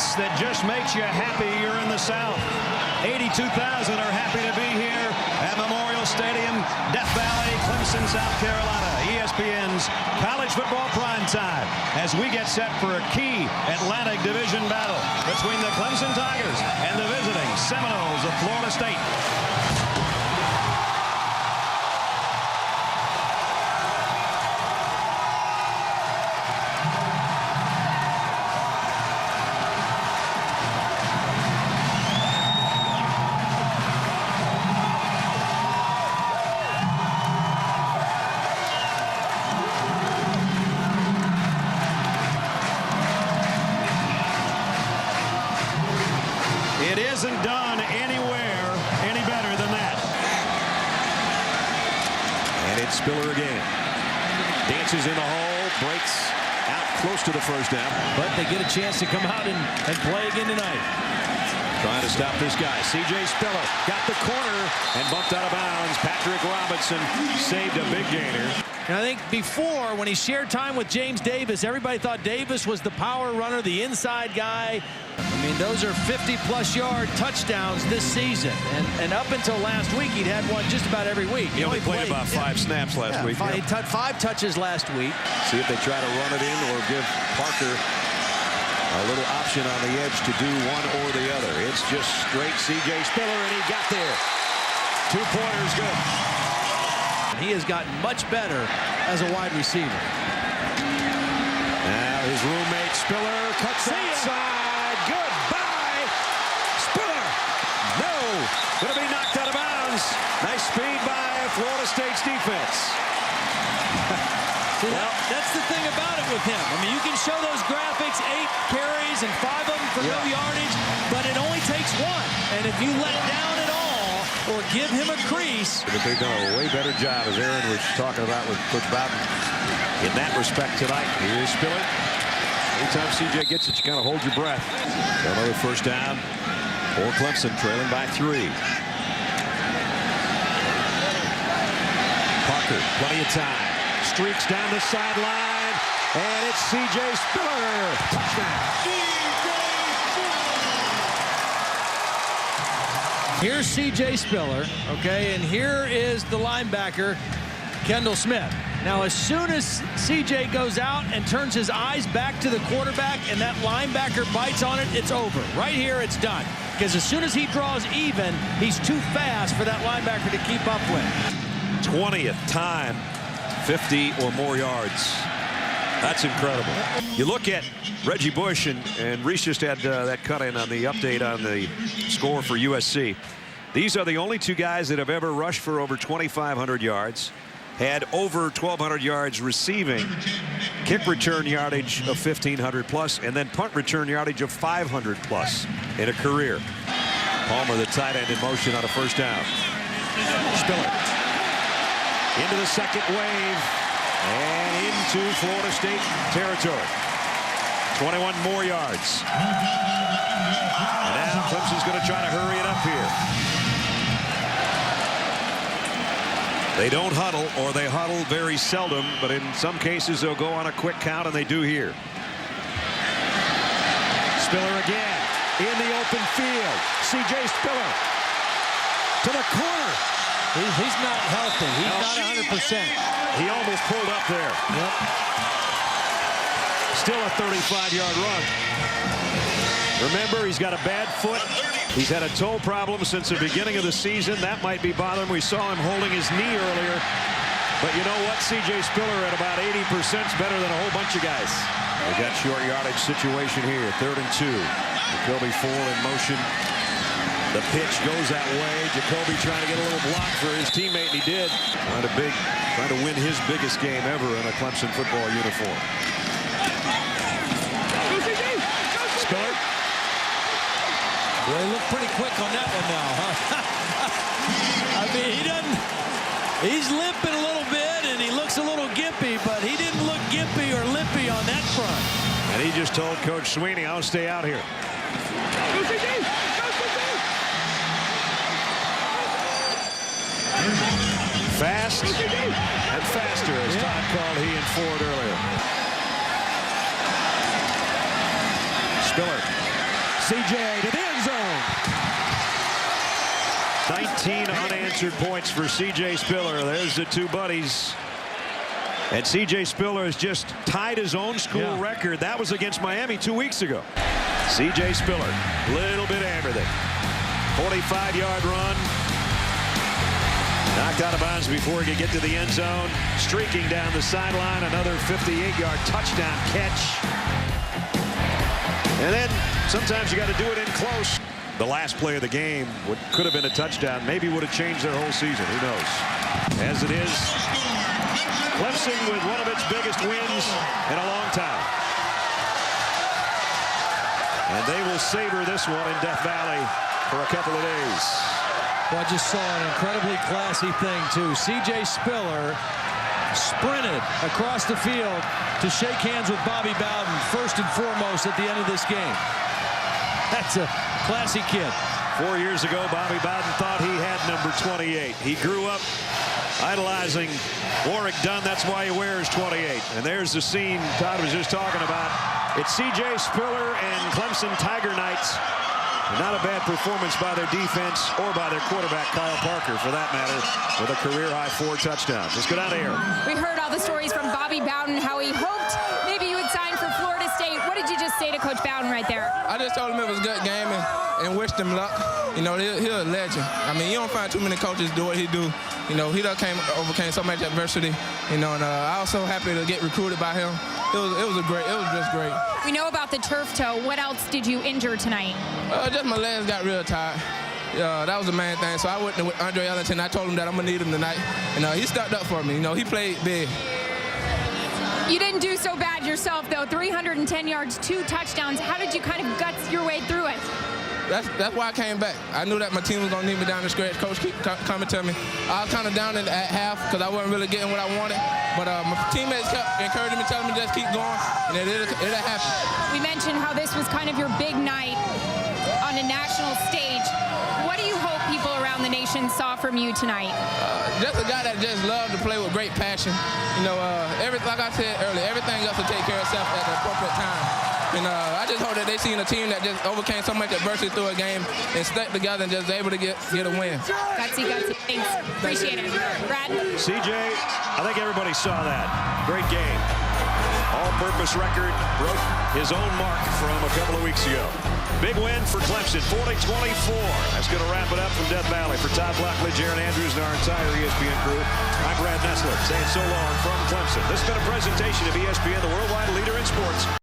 lights that just makes you happy you're in the South. 82,000 are happy to be here at Memorial Stadium, Death Valley, Clemson, South Carolina. ESPN's college football prime time as we get set for a key Atlantic Division battle between the Clemson Tigers and the visiting Seminoles of Florida State. It isn't done anywhere any better than that. And it's Spiller again. Dances in the hole, breaks out close to the first down. But they get a chance to come out and play again tonight. Trying to stop this guy. CJ Spiller got the corner and bumped out of bounds. Patrick Robinson saved a big gainer. And I think before, when he shared time with James Davis, everybody thought Davis was the power runner, the inside guy. I mean, those are 50-plus yard touchdowns this season. And up until last week, he'd had one just about every week. He only played about 5 snaps last week. He had 5 touches last week. See if they try to run it in or give Parker a little option on the edge to do one or the other. It's just straight CJ Spiller, and he got there. 2 pointers, good. He has gotten much better as a wide receiver. Now his roommate Spiller cuts outside. Goodbye, Spiller. No, gonna be knocked out of bounds. Nice speed by Florida State's defense. See, that's the thing about it with him. I mean, you can show those graphics, 8 carries and 5 of them for no yardage, but it only takes 1. And if you let down at all or give him a crease. But they've done a way better job, as Aaron was talking about with Coach Bowden, in that respect tonight. Here's Spiller. Anytime CJ gets it, you kind of hold your breath. Another first down for Clemson, trailing by 3. Parker, plenty of time. Streaks down the sideline, and it's CJ Spiller. Touchdown. Here's CJ Spiller, okay, and here is the linebacker, Kendall Smith. Now, as soon as CJ goes out and turns his eyes back to the quarterback and that linebacker bites on it, it's over. Right here, it's done. Because as soon as he draws even, he's too fast for that linebacker to keep up with. 20th time, 50 or more yards. That's incredible. You look at Reggie Bush, and Reese just had that cut in on the update on the score for USC. These are the only 2 guys that have ever rushed for over 2,500 yards, had over 1,200 yards receiving, kick return yardage of 1,500 plus, and then punt return yardage of 500 plus in a career. Palmer, the tight end, in motion on a first down. Spiller into the second wave and into Florida State territory. 21 more yards. And now Clemson's going to try to hurry it up here. They don't huddle, or they huddle very seldom, but in some cases they'll go on a quick count, and they do here. Spiller again in the open field. CJ Spiller to the corner. He's not healthy. He's not 100%. He almost pulled up there. Yep. Still a 35-yard run. Remember, he's got a bad foot. He's had a toe problem since the beginning of the season. That might be bothering him. We saw him holding his knee earlier. But you know what? CJ Spiller at about 80% is better than a whole bunch of guys. They got short yardage situation here. 3rd and 2. Jacoby Ford in motion. The pitch goes that way. Jacoby trying to get a little block for his teammate, and he did. Trying to win his biggest game ever in a Clemson football uniform. Spiller. Well, he looked pretty quick on that one now, huh? I mean, he's limping a little bit, and he looks a little gimpy, but he didn't look gimpy or limpy on that front. And he just told Coach Sweeney, I'll stay out here. Fast and faster, as Todd called he and Ford earlier. Spiller CJ to the end zone. 19 unanswered points for CJ Spiller. There's the two buddies. And CJ Spiller has just tied his own school record. That was against Miami 2 weeks ago. CJ Spiller, little bit everything. 45-yard run. Knocked out of bounds before he could get to the end zone. Streaking down the sideline, another 58-yard touchdown catch. And then sometimes you got to do it in close. The last play of the game could have been a touchdown. Maybe would have changed their whole season. Who knows? As it is, Clemson with one of its biggest wins in a long time. And they will savor this one in Death Valley for a couple of days. Well, I just saw an incredibly classy thing, too. CJ Spiller sprinted across the field to shake hands with Bobby Bowden, first and foremost at the end of this game. That's a classy kid. 4 years ago, Bobby Bowden thought he had number 28. He grew up idolizing Warwick Dunn. That's why he wears 28. And there's the scene Todd was just talking about. It's C.J. Spiller and Clemson Tiger Knights. Not a bad performance by their defense or by their quarterback, Kyle Parker, for that matter, with a career-high 4 touchdowns. Let's go down to air. We heard all the stories from Bobby Bowden, how he hoped maybe you would sign for Florida State. What did you just say to Coach Bowden right there? I just told him it was a good game and wished him luck. You know, he's a legend. I mean, you don't find too many coaches do what he do. You know, he overcame so much adversity. You know, and I was so happy to get recruited by him. It was just great. We know about the turf toe. What else did you injure tonight? Just my legs got real tired. That was the main thing. So I went with Andre Ellington. I told him that I'm going to need him tonight. And he stepped up for me. You know, he played big. You didn't do so bad yourself, though. 310 yards, 2 touchdowns. How did you kind of gut your way through it? That's why I came back. I knew that my team was going to need me down the stretch. Coach keep coming to me. I was kind of down at half because I wasn't really getting what I wanted. But my teammates kept encouraging me, telling me just keep going, and it'll happen. We mentioned how this was kind of your big night on a national stage. What do you hope people around the nation saw from you tonight? Just a guy that just loved to play with great passion. You know, like I said earlier, everything else will take care of itself at the appropriate time. And I just hope that they seen a team that just overcame so much adversity through a game and stuck together and just able to get a win. Gutsy. Thanks. Appreciate it. Brad? CJ, I think everybody saw that. Great game. All-purpose record, broke his own mark from a couple of weeks ago. Big win for Clemson, 40-24. That's going to wrap it up from Death Valley. For Todd Blackley, Jaron Andrews, and our entire ESPN crew, I'm Brad Nessler saying so long from Clemson. This has been a presentation of ESPN, the worldwide leader in sports.